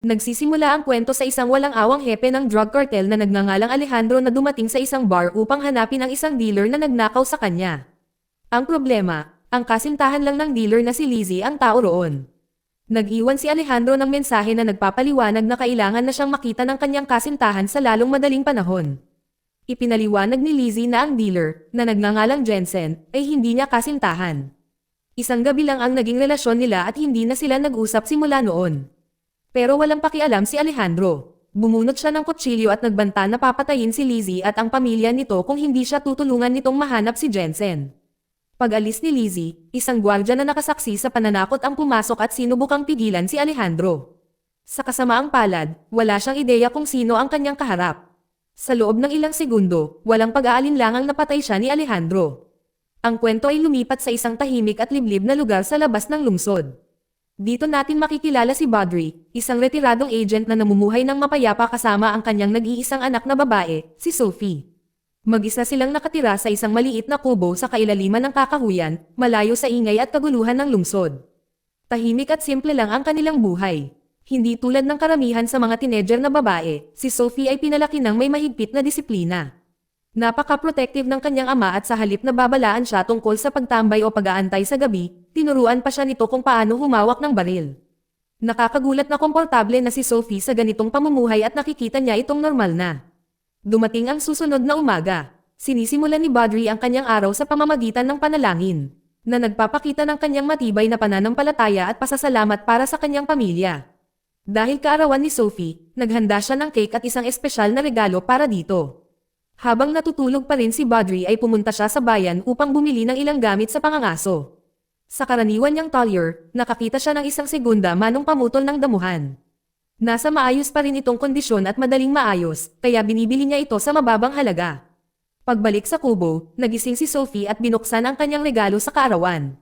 Nagsisimula ang kwento sa isang walang-awang hepe ng drug cartel na nagngangalang Alejandro na dumating sa isang bar upang hanapin ang isang dealer na nagnakaw sa kanya. Ang problema, ang kasintahan lang ng dealer na si Lizzie ang tao roon. Nag-iwan si Alejandro ng mensahe na nagpapaliwanag na kailangan na siyang makita ng kanyang kasintahan sa lalong madaling panahon. Ipinaliwanag ni Lizzie na ang dealer, na nagngangalang Jensen, ay hindi niya kasintahan. Isang gabi lang ang naging relasyon nila at hindi na sila nag-usap simula noon. Pero walang pakialam si Alejandro. Bumunot siya ng kutsilyo at nagbanta na papatayin si Lizzie at ang pamilya nito kung hindi siya tutulungan nitong mahanap si Jensen. Pag-alis ni Lizzie, isang gwardya na nakasaksi sa pananakot ang pumasok at sinubukang pigilan si Alejandro. Sa kasamaang palad, wala siyang ideya kung sino ang kanyang kaharap. Sa loob ng ilang segundo, walang pag-aalinlangang napatay siya ni Alejandro. Ang kwento ay lumipat sa isang tahimik at liblib na lugar sa labas ng lungsod. Dito natin makikilala si Badri, isang retiradong agent na namumuhay ng mapayapa kasama ang kanyang nag-iisang anak na babae, si Sophie. Mag-isa silang nakatira sa isang maliit na kubo sa kailaliman ng kakahuyan, malayo sa ingay at kaguluhan ng lungsod. Tahimik at simple lang ang kanilang buhay. Hindi tulad ng karamihan sa mga teenager na babae, si Sophie ay pinalaki ng may mahigpit na disiplina. Napaka-protective ng kanyang ama at sa halip na babalaan siya tungkol sa pagtambay o pag-aantay sa gabi, tinuruan pa siya nito kung paano humawak ng baril. Nakakagulat na komportable na si Sophie sa ganitong pamumuhay at nakikita niya itong normal na. Dumating ang susunod na umaga. Sinisimulan ni Badri ang kanyang araw sa pamamagitan ng panalangin, na nagpapakita ng kanyang matibay na pananampalataya at pasasalamat para sa kanyang pamilya. Dahil kaarawan ni Sophie, naghanda siya ng cake at isang espesyal na regalo para dito. Habang natutulog pa rin si Badri ay pumunta siya sa bayan upang bumili ng ilang gamit sa pangangaso. Sa karaniwan niyang talyer, nakakita siya ng isang segunda manong pamutol ng damuhan. Nasa maayos pa rin itong kondisyon at madaling maayos, kaya binibili niya ito sa mababang halaga. Pagbalik sa kubo, nagising si Sophie at binuksan ang kanyang regalo sa kaarawan.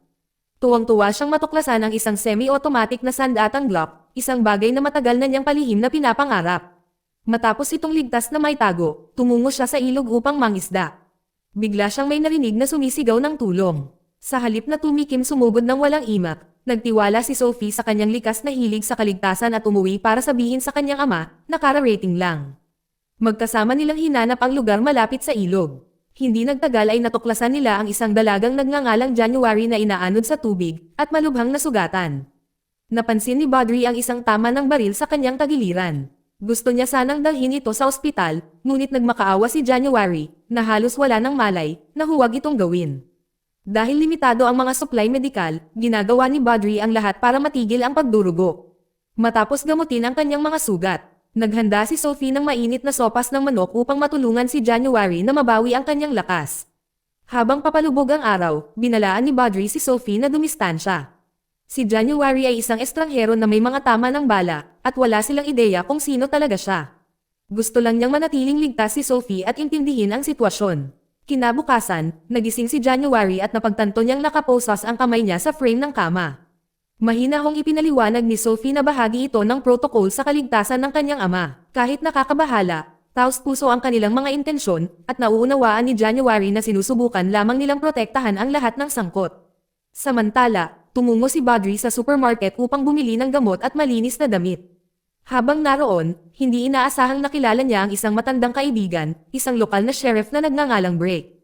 Tuwang-tuwa siyang matuklasan ang isang semi-automatic na sandatang Glock, isang bagay na matagal na niyang palihim na pinapangarap. Matapos itong ligtas na may tago, tumungo siya sa ilog upang mangisda. Bigla siyang may narinig na sumisigaw ng tulong. Sa halip na tumikim sumugod ng walang imak, nagtiwala si Sophie sa kanyang likas na hilig sa kaligtasan at umuwi para sabihin sa kanyang ama na kara-rating lang. Magkasama nilang hinanap ang lugar malapit sa ilog. Hindi nagtagal ay natuklasan nila ang isang dalagang nagngangalang January na inaanod sa tubig at malubhang nasugatan. Napansin ni Badri ang isang tama ng baril sa kanyang tagiliran. Gusto niya sanang dalhin ito sa ospital, ngunit nagmakaawa si January, na halos wala ng malay, na huwag itong gawin. Dahil limitado ang mga supply medikal, ginagawa ni Badri ang lahat para matigil ang pagdurugo. Matapos gamutin ang kanyang mga sugat, naghanda si Sophie ng mainit na sopas ng manok upang matulungan si January na mabawi ang kanyang lakas. Habang papalubog ang araw, binalaan ni Badri si Sophie na dumistansya. Si January ay isang estranghero na may mga tama ng bala, at wala silang ideya kung sino talaga siya. Gusto lang niyang manatiling ligtas si Sophie at intindihin ang sitwasyon. Kinabukasan, nagising si January at napagtanto niyang nakaposas ang kamay niya sa frame ng kama. Mahinahong ipinaliwanag ni Sophie na bahagi ito ng protocol sa kaligtasan ng kanyang ama. Kahit nakakabahala, taos-puso ang kanilang mga intensyon, at nauunawaan ni January na sinusubukan lamang nilang protektahan ang lahat ng sangkot. Samantala, tumungo si Badri sa supermarket upang bumili ng gamot at malinis na damit. Habang naroon, hindi inaasahang nakilala niya ang isang matandang kaibigan, isang lokal na sheriff na nagngangalang Brick.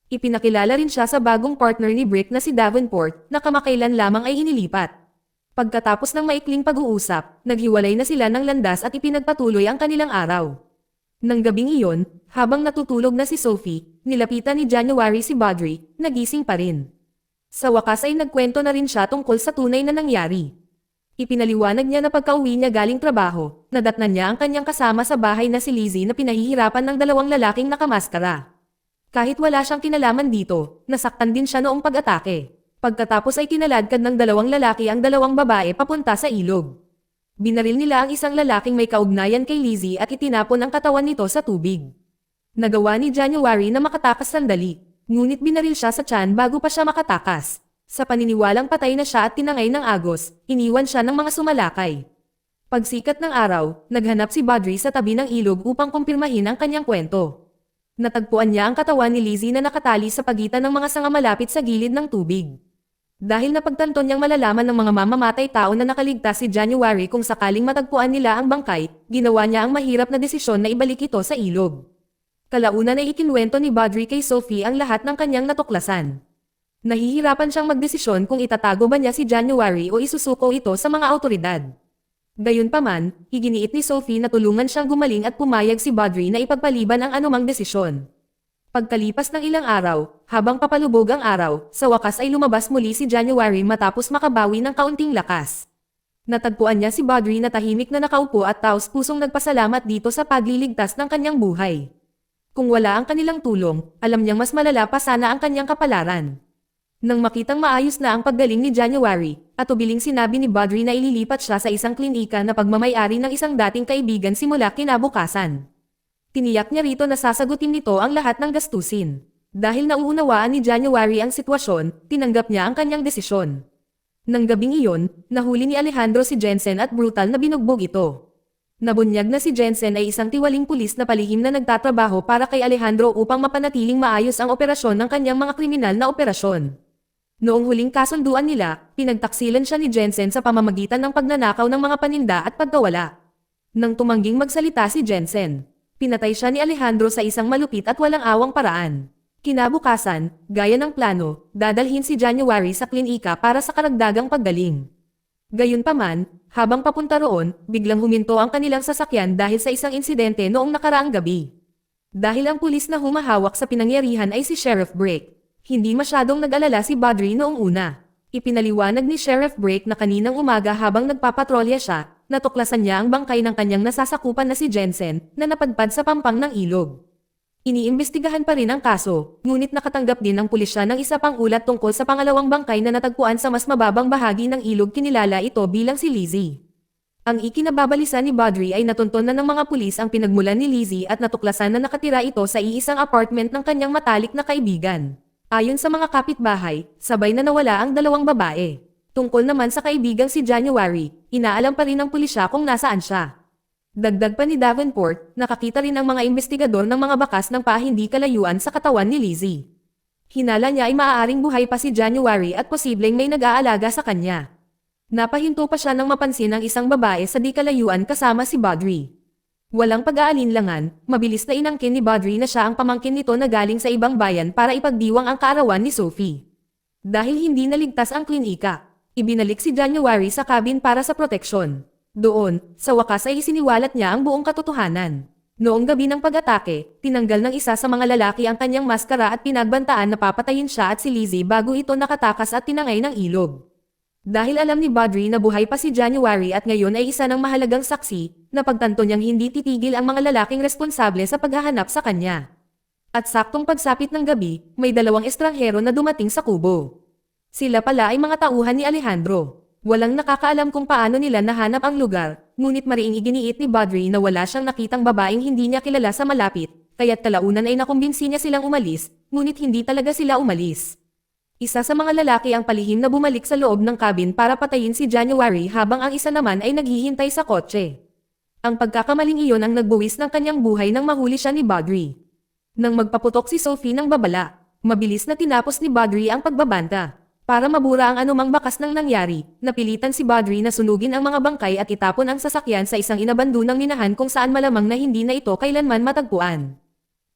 Ipinakilala rin siya sa bagong partner ni Brick na si Davenport, na kamakailan lamang ay inilipat. Pagkatapos ng maikling pag-uusap, naghiwalay na sila ng landas at ipinagpatuloy ang kanilang araw. Nang gabing iyon, habang natutulog na si Sophie, nilapitan ni January si Badri, nagising pa rin. Sa wakas ay nagkwento na rin siya tungkol sa tunay na nangyari. Ipinaliwanag niya na pagka-uwi niya galing trabaho, nadatnan niya ang kanyang kasama sa bahay na si Lizzie na pinahihirapan ng dalawang lalaking nakamaskara. Kahit wala siyang kinalaman dito, nasaktan din siya noong pag-atake. Pagkatapos ay kinaladkad ng dalawang lalaki ang dalawang babae papunta sa ilog. Binaril nila ang isang lalaking may kaugnayan kay Lizzie at itinapon ang katawan nito sa tubig. Nagawa ni January na makatakas sandali. Ngunit binaril siya sa tiyan bago pa siya makatakas. Sa paniniwalang patay na siya at tinangay ng agos, iniwan siya ng mga sumalakay. Pagsikat ng araw, naghanap si Badri sa tabi ng ilog upang kumpirmahin ang kanyang kwento. Natagpuan niya ang katawan ni Lizzie na nakatali sa pagitan ng mga sanga malapit sa gilid ng tubig. Dahil napagtanto niyang malalaman ng mga mamamatay tao na nakaligtas si January kung sakaling matagpuan nila ang bangkay, ginawa niya ang mahirap na desisyon na ibalik ito sa ilog. Kalaunan ay ikinwento ni Badri kay Sophie ang lahat ng kanyang natuklasan. Nahihirapan siyang magdesisyon kung itatago ba niya si January o isusuko ito sa mga awtoridad. Gayunpaman, iginiit ni Sophie na tulungan siyang gumaling at pumayag si Badri na ipagpaliban ang anumang desisyon. Pagkalipas ng ilang araw, habang papalubog ang araw, sa wakas ay lumabas muli si January matapos makabawi ng kaunting lakas. Natagpuan niya si Badri na tahimik na nakaupo at taos-pusong nagpasalamat dito sa pagliligtas ng kanyang buhay. Kung wala ang kanilang tulong, alam niyang mas malala pa sana ang kanyang kapalaran. Nang makitang maayos na ang paggaling ni January, at ubiling sinabi ni Badri na ililipat siya sa isang klinika na pagmamay-ari ng isang dating kaibigan simula kinabukasan. Tiniyak niya rito na sasagutin nito ang lahat ng gastusin. Dahil nauunawaan ni January ang sitwasyon, tinanggap niya ang kanyang desisyon. Nang gabing iyon, nahuli ni Alejandro si Jensen at brutal na binugbog ito. Nabunyag na si Jensen ay isang tiwaling pulis na palihim na nagtatrabaho para kay Alejandro upang mapanatiling maayos ang operasyon ng kanyang mga kriminal na operasyon. Noong huling kasunduan nila, pinagtaksilan siya ni Jensen sa pamamagitan ng pagnanakaw ng mga paninda at pagkawala. Nang tumangging magsalita si Jensen, pinatay siya ni Alejandro sa isang malupit at walang awang paraan. Kinabukasan, gaya ng plano, dadalhin si January sa klinika para sa karagdagang paggaling. Gayunpaman, habang papunta roon, biglang huminto ang kanilang sasakyan dahil sa isang insidente noong nakaraang gabi. Dahil ang pulis na humahawak sa pinangyarihan ay si Sheriff Brake, hindi masyadong nag-alala si Badri noong una. Ipinaliwanag ni Sheriff Brake na kaninang umaga habang nagpapatrolya siya, natuklasan niya ang bangkay ng kanyang nasasakupan na si Jensen na napadpad sa pampang ng ilog. Iniimbestigahan pa rin ang kaso, ngunit nakatanggap din ng pulisya ng isa pang ulat tungkol sa pangalawang bangkay na natagpuan sa mas mababang bahagi ng ilog. Kinilala ito bilang si Lizzie. Ang ikinababalisa ni Badri ay natunton na ng mga pulis ang pinagmulan ni Lizzie at natuklasan na nakatira ito sa iisang apartment ng kanyang matalik na kaibigan. Ayon sa mga kapitbahay, sabay na nawala ang dalawang babae. Tungkol naman sa kaibigang si January, inaalam pa rin ng pulisya kung nasaan siya. Dagdag pa ni Davenport, nakakita rin ang mga investigador ng mga bakas ng paa hindi kalayuan sa katawan ni Lizzie. Hinala niya ay maaaring buhay pa si January at posibleng may nag-aalaga sa kanya. Napahinto pa siya nang mapansin ang isang babae sa di kalayuan kasama si Badri. Walang pag-aalinlangan, mabilis na inangkin ni Badri na siya ang pamangkin nito na galing sa ibang bayan para ipagdiwang ang kaarawan ni Sophie. Dahil hindi naligtas ang klinika, ibinalik si January sa cabin para sa proteksyon. Doon, sa wakas ay isiniwalat niya ang buong katotohanan. Noong gabi ng pag-atake, tinanggal ng isa sa mga lalaki ang kanyang maskara at pinagbantaan na papatayin siya at si Lizzie bago ito nakatakas at tinangay ng ilog. Dahil alam ni Badri na buhay pa si January at ngayon ay isa ng mahalagang saksi, napagtanto niyang hindi titigil ang mga lalaking responsable sa paghahanap sa kanya. At saktong pagsapit ng gabi, may dalawang estranghero na dumating sa kubo. Sila pala ay mga tauhan ni Alejandro. Walang nakakaalam kung paano nila nahanap ang lugar, ngunit mariing iginiit ni Badri na wala siyang nakitang babaeng hindi niya kilala sa malapit, kaya't kalaunan ay nakumbinsi niya silang umalis, ngunit hindi talaga sila umalis. Isa sa mga lalaki ang palihim na bumalik sa loob ng cabin para patayin si January habang ang isa naman ay naghihintay sa kotse. Ang pagkakamaling iyon ang nagbuwis ng kanyang buhay nang mahuli siya ni Badri. Nang magpaputok si Sophie ng babala, mabilis na tinapos ni Badri ang pagbabanta. Para mabura ang anumang bakas ng nangyari, napilitan si Badri na sunugin ang mga bangkay at itapon ang sasakyan sa isang inabandonang minahan kung saan malamang na hindi na ito kailanman matagpuan.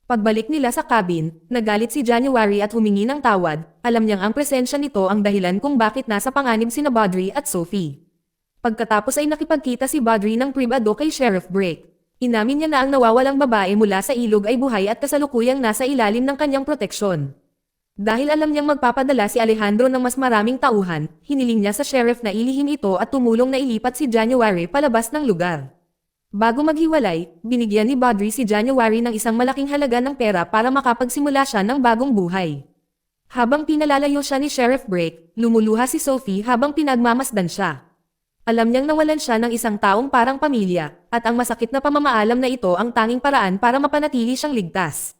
Pagbalik nila sa cabin, nagalit si January at humingi ng tawad, alam niyang ang presensya nito ang dahilan kung bakit nasa panganib sina Badri at Sophie. Pagkatapos ay nakipagkita si Badri ng pribado kay Sheriff Brake. Inamin niya na ang nawawalang babae mula sa ilog ay buhay at kasalukuyang nasa ilalim ng kanyang proteksyon. Dahil alam niyang magpapadala si Alejandro ng mas maraming tauhan, hiniling niya sa sheriff na ilihim ito at tumulong na ilipat si January palabas ng lugar. Bago maghiwalay, binigyan ni Badri si January ng isang malaking halaga ng pera para makapagsimula siya ng bagong buhay. Habang pinalalayo siya ni Sheriff Brake, lumuluha si Sophie habang pinagmamasdan siya. Alam niyang nawalan siya ng isang taong parang pamilya, at ang masakit na pamamaalam na ito ang tanging paraan para mapanatili siyang ligtas.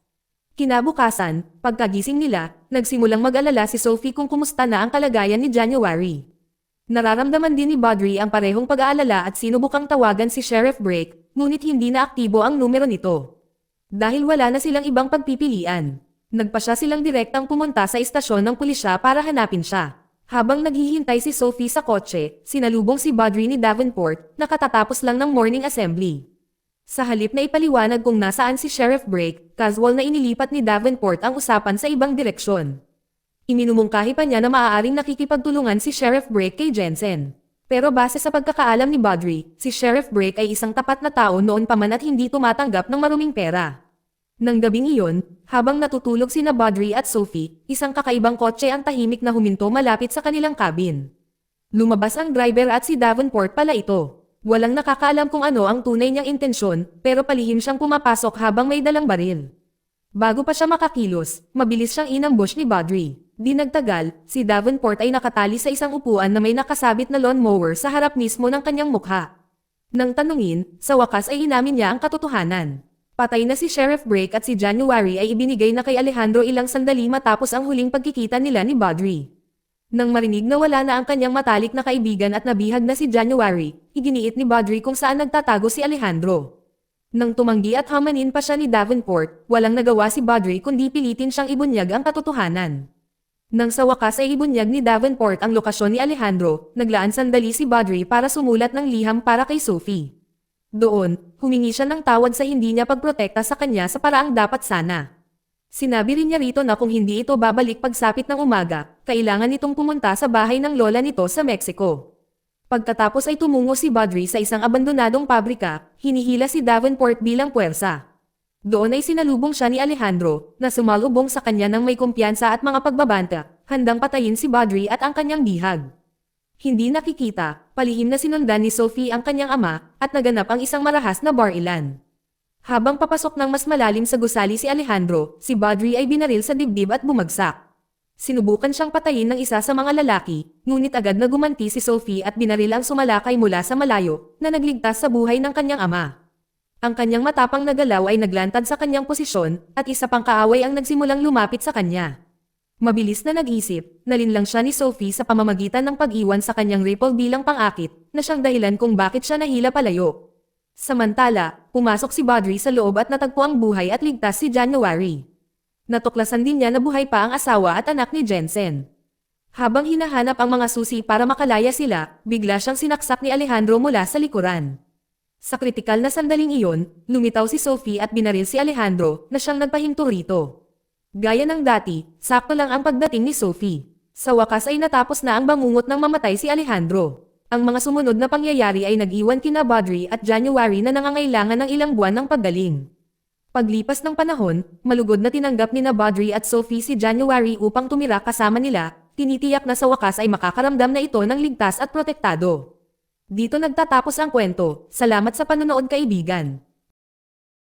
Kinabukasan, pagkagising nila, nagsimulang mag-alala si Sophie kung kumusta na ang kalagayan ni January. Nararamdaman din ni Badri ang parehong pag-aalala at sinubukang tawagan si Sheriff Brake, ngunit hindi na aktibo ang numero nito. Dahil wala na silang ibang pagpipilian, nagpasya silang direktang pumunta sa istasyon ng pulisya para hanapin siya. Habang naghihintay si Sophie sa kotse, sinalubong si Badri ni Davenport na katatapos lang ng morning assembly. Sa halip na ipaliwanag kung nasaan si Sheriff Blake, casual na inilipat ni Davenport ang usapan sa ibang direksyon. Iminumungkahi pa niya na maaaring nakikipagtulungan si Sheriff Blake kay Jensen. Pero base sa pagkakaalam ni Badri, si Sheriff Blake ay isang tapat na tao noon pa man at hindi tumatanggap ng maruming pera. Nang gabing iyon, habang natutulog sina Badri at Sophie, isang kakaibang kotse ang tahimik na huminto malapit sa kanilang cabin. Lumabas ang driver at si Davenport pala ito. Walang nakakaalam kung ano ang tunay niyang intensyon, pero palihim siyang pumapasok habang may dalang baril. Bago pa siya makakilos, mabilis siyang inambush ni Badri. Di nagtagal, si Davenport ay nakatali sa isang upuan na may nakasabit na lawnmower sa harap mismo ng kanyang mukha. Nang tanungin, sa wakas ay inamin niya ang katotohanan. Patay na si Sheriff Blake at si January ay ibinigay na kay Alejandro ilang sandali matapos ang huling pagkikita nila ni Badri. Nang marinig na wala na ang kanyang matalik na kaibigan at nabihag na si January, iginiit ni Badri kung saan nagtatago si Alejandro. Nang tumanggi at hamanin pa siya ni Davenport, walang nagawa si Badri kundi pilitin siyang ibunyag ang katotohanan. Nang sa wakas ay ibunyag ni Davenport ang lokasyon ni Alejandro, naglaan sandali si Badri para sumulat ng liham para kay Sophie. Doon, humingi siya ng tawad sa hindi niya pagprotekta sa kanya sa paraang dapat sana. Sinabi rin niya rito na kung hindi ito babalik pagsapit ng umaga, kailangan itong pumunta sa bahay ng lola nito sa Mexico. Pagkatapos ay tumungo si Badri sa isang abandonadong pabrika, hinihila si Davenport bilang puwersa. Doon ay sinalubong siya ni Alejandro, na sumalubong sa kanya ng may kumpiyansa at mga pagbabanta, handang patayin si Badri at ang kanyang bihag. Hindi nakikita, palihim na sinundan ni Sophie ang kanyang ama, at naganap ang isang marahas na bar-ilan. Habang papasok ng mas malalim sa gusali si Alejandro, si Badri ay binaril sa dibdib at bumagsak. Sinubukan siyang patayin ng isa sa mga lalaki, ngunit agad na gumanti si Sophie at binaril ang sumalakay mula sa malayo, na nagligtas sa buhay ng kanyang ama. Ang kanyang matapang na galaw ay naglantad sa kanyang posisyon, at isa pang kaaway ang nagsimulang lumapit sa kanya. Mabilis na nag-isip, nalinlang siya ni Sophie sa pamamagitan ng pag-iwan sa kanyang rifle bilang pang-akit, na siyang dahilan kung bakit siya nahila palayo. Samantala, pumasok si Badri sa loob at natagpo ang buhay at ligtas si January. Natuklasan din niya na buhay pa ang asawa at anak ni Jensen. Habang hinahanap ang mga susi para makalaya sila, bigla siyang sinaksak ni Alejandro mula sa likuran. Sa kritikal na sandaling iyon, lumitaw si Sophie at binaril si Alejandro na siyang nagpahinto rito. Gaya ng dati, sakto lang ang pagdating ni Sophie. Sa wakas ay natapos na ang bangungot ng mamatay si Alejandro. Ang mga sumunod na pangyayari ay nag-iwan kina Badri at January na nangangailangan ng ilang buwan ng paggaling. Paglipas ng panahon, malugod na tinanggap ni Badri at Sophie si January upang tumira kasama nila, tinitiyak na sa wakas ay makakaramdam na ito ng ligtas at protektado. Dito nagtatapos ang kwento. Salamat sa panonood kaibigan.